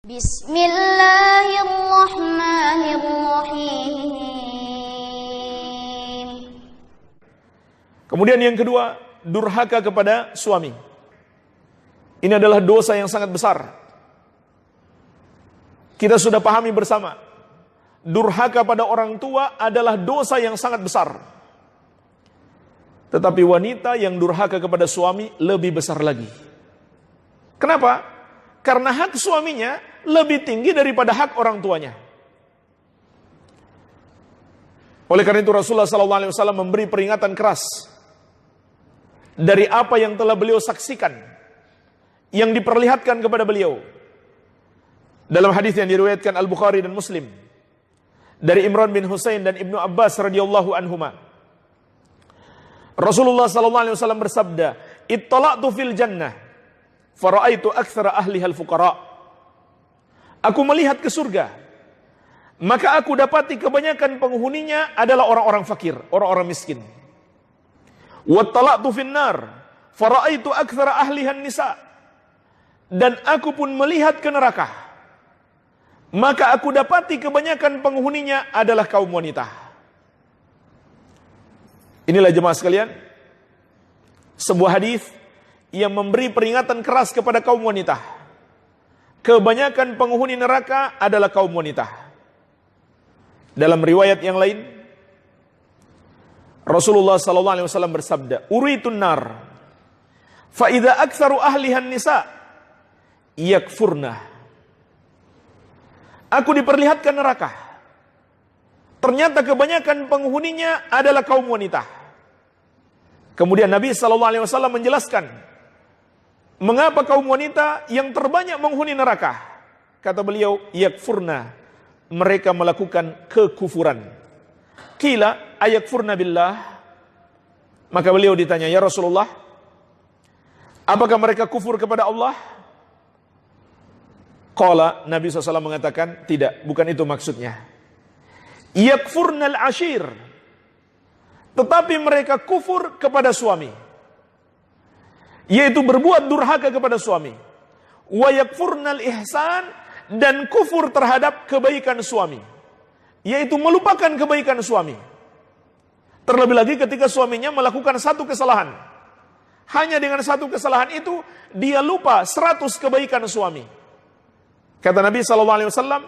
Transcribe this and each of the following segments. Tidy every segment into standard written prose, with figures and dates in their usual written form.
Bismillahirrahmanirrahim. Kemudian yang kedua, durhaka kepada suami. Ini adalah dosa yang sangat besar. Kita sudah pahami bersama, durhaka pada orang tua adalah dosa yang sangat besar. Tetapi wanita yang durhaka kepada suami lebih besar lagi. Kenapa? Karena hak suaminya lebih tinggi daripada hak orang tuanya. Oleh karena itu Rasulullah SAW memberi peringatan keras dari apa yang telah beliau saksikan, yang diperlihatkan kepada beliau. Dalam hadis yang diriwayatkan Al-Bukhari dan Muslim dari Imran bin Husain dan Ibnu Abbas radhiyallahu anhuma, Rasulullah SAW bersabda, "Ittala'tu fil jannah, fara'aitu aktsara ahliha al-fuqara." Aku melihat ke surga, maka aku dapati kebanyakan penghuninya adalah orang-orang fakir, orang-orang miskin. Wattala'tu finnar, fara'aitu aktsara ahliha an-nisa. Dan aku pun melihat ke neraka, maka aku dapati kebanyakan penghuninya adalah kaum wanita. Inilah jemaah sekalian, sebuah hadis yang memberi peringatan keras kepada kaum wanita. Kebanyakan penghuni neraka adalah kaum wanita. Dalam riwayat yang lain, Rasulullah SAW bersabda, "Uritun nar, fa idza aktsaru ahliha an-nisa yakfurna." Aku diperlihatkan neraka. Ternyata kebanyakan penghuninya adalah kaum wanita. Kemudian Nabi SAW menjelaskan mengapa kaum wanita yang terbanyak menghuni neraka. Kata beliau, yakfurna, mereka melakukan kekufuran. Qila ayakfurna billah. Maka beliau ditanya, ya Rasulullah, apakah mereka kufur kepada Allah? Qala, Nabi SAW mengatakan, tidak, bukan itu maksudnya. Yakfurnal ashir, tetapi mereka kufur kepada suami, yaitu berbuat durhaka kepada suami. Wa yakfurnal ihsan, dan kufur terhadap kebaikan suami, yaitu melupakan kebaikan suami. Terlebih lagi ketika suaminya melakukan satu kesalahan, hanya dengan satu kesalahan itu dia lupa 100 kebaikan suami. Kata Nabi SAW,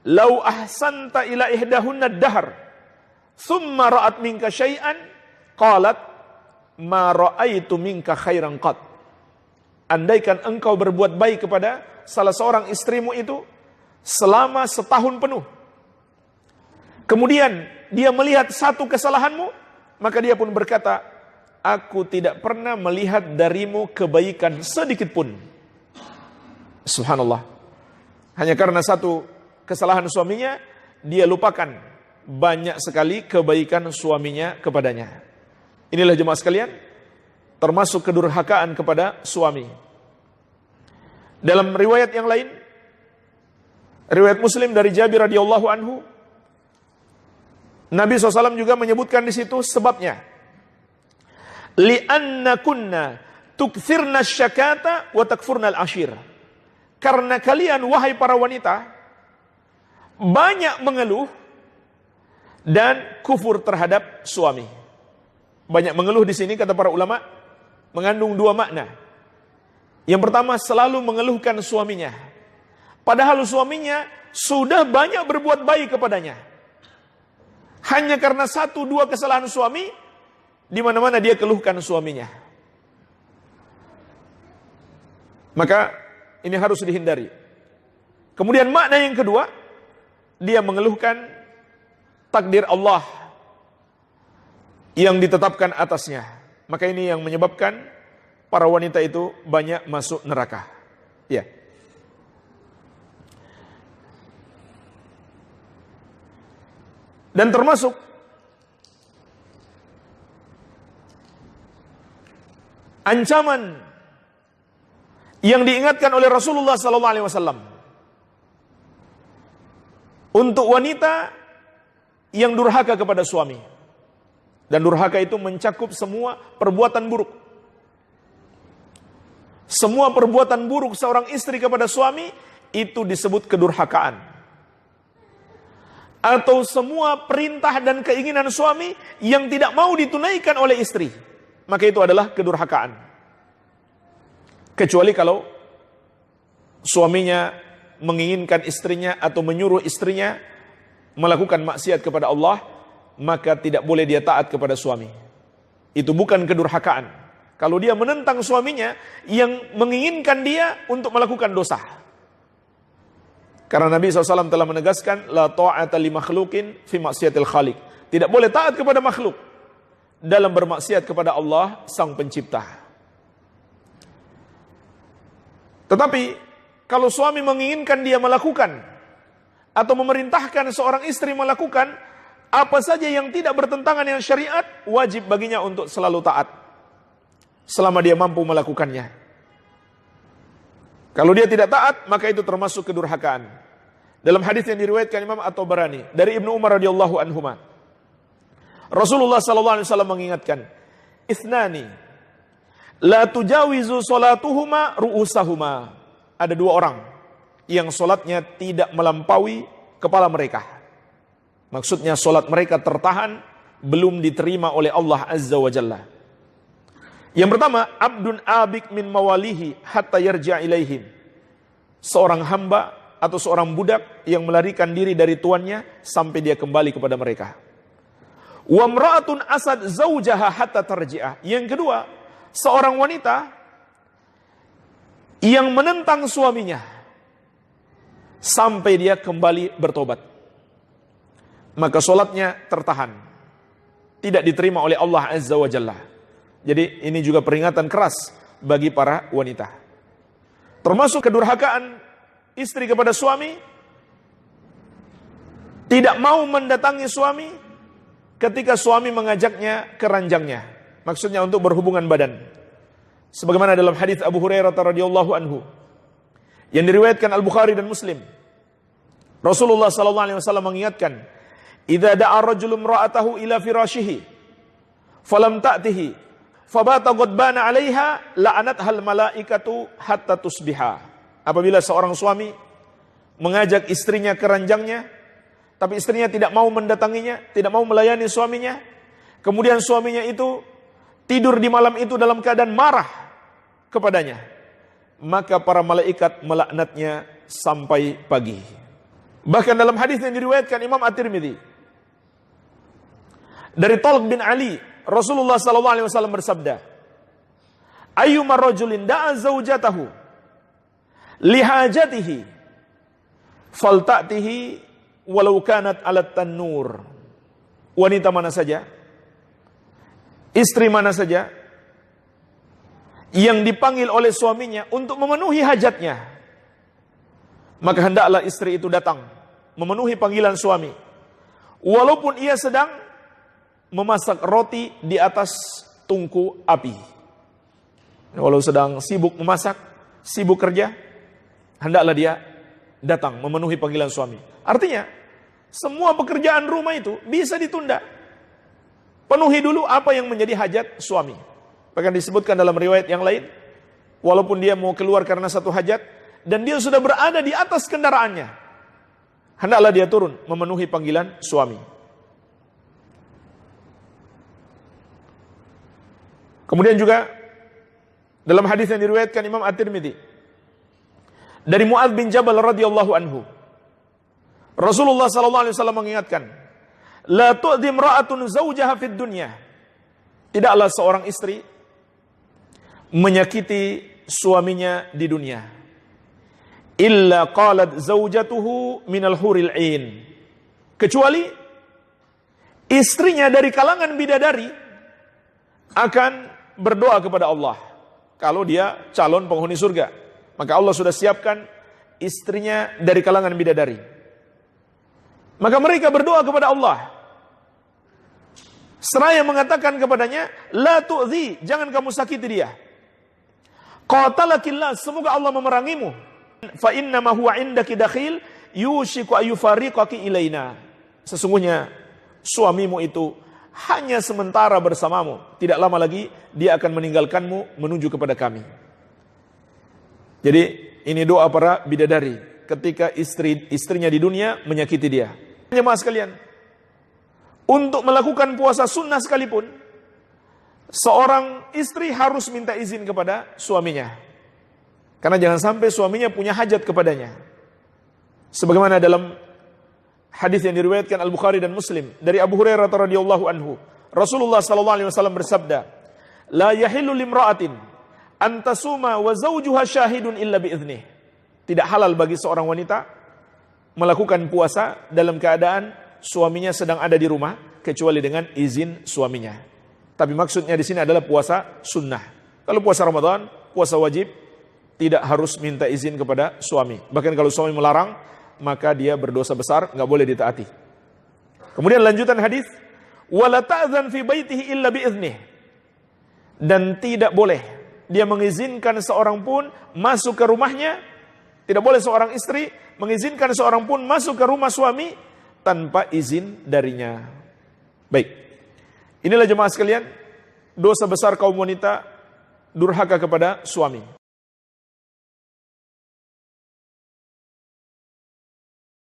"Lau ahsanta ila ihdahunna ad-dahr, thumma ra'at minka syai'an, qalat ma ra'aitu minka khairan qat." Andaikan engkau berbuat baik kepada salah seorang istrimu itu selama setahun penuh, kemudian dia melihat satu kesalahanmu, maka dia pun berkata, aku tidak pernah melihat darimu kebaikan sedikit pun. Subhanallah. Hanya karena satu kesalahan suaminya, dia lupakan banyak sekali kebaikan suaminya kepadanya. Inilah jemaah sekalian, termasuk kedurhakaan kepada suami. Dalam riwayat yang lain, riwayat Muslim dari Jabir radhiyallahu anhu, Nabi SAW juga menyebutkan di situ sebabnya. Li'anna kunna tukthirna syakata wa takfurna al-ashir. Karena kalian, wahai para wanita, banyak mengeluh dan kufur terhadap suami. Banyak mengeluh di sini, kata para ulama, mengandung dua makna. Yang pertama, selalu mengeluhkan suaminya, padahal suaminya sudah banyak berbuat baik kepadanya. Hanya karena 1-2 kesalahan suami, di mana-mana dia keluhkan suaminya. Maka ini harus dihindari. Kemudian makna yang kedua, dia mengeluhkan takdir Allah yang ditetapkan atasnya. Maka ini yang menyebabkan para wanita itu banyak masuk neraka. Ya. Dan termasuk ancaman yang diingatkan oleh Rasulullah SAW untuk wanita yang durhaka kepada suami. Dan durhaka itu mencakup semua perbuatan buruk. Semua perbuatan buruk seorang istri kepada suami itu disebut kedurhakaan. Atau semua perintah dan keinginan suami yang tidak mau ditunaikan oleh istri, maka itu adalah kedurhakaan. Kecuali kalau suaminya menginginkan istrinya atau menyuruh istrinya melakukan maksiat kepada Allah, maka tidak boleh dia taat kepada suami. Itu bukan kedurhakaan. Kalau dia menentang suaminya yang menginginkan dia untuk melakukan dosa. Karena Nabi SAW telah menegaskan, la ta'ata li makhlukin fi maksiatil khaliq. Tidak boleh taat kepada makhluk dalam bermaksiat kepada Allah Sang Pencipta. Tetapi kalau suami menginginkan dia melakukan atau memerintahkan seorang istri melakukan apa saja yang tidak bertentangan dengan syariat, wajib baginya untuk selalu taat selama dia mampu melakukannya. Kalau dia tidak taat, maka itu termasuk kedurhakaan. Dalam hadis yang diriwayatkan Imam At-Tabarani dari Ibnu Umar radhiyallahu anhuma, Rasulullah sallallahu alaihi wasallam mengingatkan, "Ithnani la tujawizu salatuhuma ru'usahuma." Ada dua orang yang solatnya tidak melampaui kepala mereka. Maksudnya solat mereka tertahan, belum diterima oleh Allah Azza wa Jalla. Yang pertama, abdun abik min mawalihi hatta yarja' ilaihim. Seorang hamba atau seorang budak yang melarikan diri dari tuannya sampai dia kembali kepada mereka. Wa mra'atun asad zaujaha hatta tarji'ah. Yang kedua, seorang wanita yang menentang suaminya sampai dia kembali bertobat. Maka solatnya tertahan, tidak diterima oleh Allah Azza wa Jalla. Jadi ini juga peringatan keras bagi para wanita. Termasuk kedurhakaan istri kepada suami, tidak mau mendatangi suami ketika suami mengajaknya ke ranjangnya. Maksudnya untuk berhubungan badan. Sebagaimana dalam hadis Abu Hurairah radhiyallahu anhu yang diriwayatkan Al-Bukhari dan Muslim. Rasulullah sallallahu alaihi wasallam mengingatkan, "Idza da'a rajulun imra'atahu ila firashihi falam ta'tihi fabata ghadbana 'alaiha la'anatha al-malaikatu hatta tusbiha." Apabila seorang suami mengajak istrinya ke ranjangnya, tapi istrinya tidak mau mendatanginya, tidak mau melayani suaminya, kemudian suaminya itu tidur di malam itu dalam keadaan marah kepadanya, maka para malaikat melaknatnya sampai pagi. Bahkan dalam hadis yang diriwayatkan Imam At-Tirmidzi dari Talq bin Ali, Rasulullah sallallahu alaihi wasallam bersabda, "Ayyuma rajulin da'a zaujatahu lihajatihi falta'tihi walau kanat 'alat tannur." Wanita mana saja, istri mana saja yang dipanggil oleh suaminya untuk memenuhi hajatnya, maka hendaklah istri itu datang memenuhi panggilan suami, walaupun ia sedang memasak roti di atas tungku api. Walau sedang sibuk memasak, sibuk kerja, hendaklah dia datang memenuhi panggilan suami. Artinya, semua pekerjaan rumah itu bisa ditunda. Penuhi dulu apa yang menjadi hajat suami. Bahkan disebutkan dalam riwayat yang lain, walaupun dia mau keluar karena satu hajat, dan dia sudah berada di atas kendaraannya, hendaklah dia turun memenuhi panggilan suami. Kemudian juga dalam hadis yang diriwayatkan Imam At-Tirmidzi dari Mu'adz bin Jabal radhiyallahu anhu, Rasulullah sallallahu alaihi wasallam mengingatkan, "La tu'dhi imra'atun zawjaha fid dunya." Tidaklah seorang istri menyakiti suaminya di dunia. Illa qalat zaujatuhu minal huril ain. Kecuali istrinya dari kalangan bidadari akan berdoa kepada Allah. Kalau dia calon penghuni surga, maka Allah sudah siapkan istrinya dari kalangan bidadari. Maka mereka berdoa kepada Allah, seraya mengatakan kepadanya, "La tu'dhi," jangan kamu sakiti dia. "Qatalakillah," semoga Allah memerangimu. "Fa innama huwa indaki dakhil yushiku ayufariqaki ilaina." Sesungguhnya suamimu itu hanya sementara bersamamu, tidak lama lagi dia akan meninggalkanmu menuju kepada kami. Jadi ini doa para bidadari. ketika istrinya di dunia menyakiti dia. Jemaah sekalian, untuk melakukan puasa sunnah sekalipun, seorang istri harus minta izin kepada suaminya. Karena jangan sampai suaminya punya hajat kepadanya. Sebagaimana dalam hadis yang diriwayatkan Al-Bukhari dan Muslim dari Abu Hurairah radhiyallahu anhu, Rasulullah sallallahu alaihi wasallam bersabda, "La yahillu limra'atin an tasuma wa zawjuha syahidun illa biiznih." Tidak halal bagi seorang wanita melakukan puasa dalam keadaan suaminya sedang ada di rumah kecuali dengan izin suaminya. Tapi maksudnya di sini adalah puasa sunnah. Kalau puasa Ramadan, puasa wajib, tidak harus minta izin kepada suami. Bahkan kalau suami melarang, maka dia berdosa besar, nggak boleh ditaati. Kemudian lanjutan hadis, wala ta'zan fi baitihi illa biiznih. Dan tidak boleh dia mengizinkan seorang pun masuk ke rumahnya. Tidak boleh seorang istri mengizinkan seorang pun masuk ke rumah suami tanpa izin darinya. Baik. Inilah jemaah sekalian, dosa besar kaum wanita durhaka kepada suami.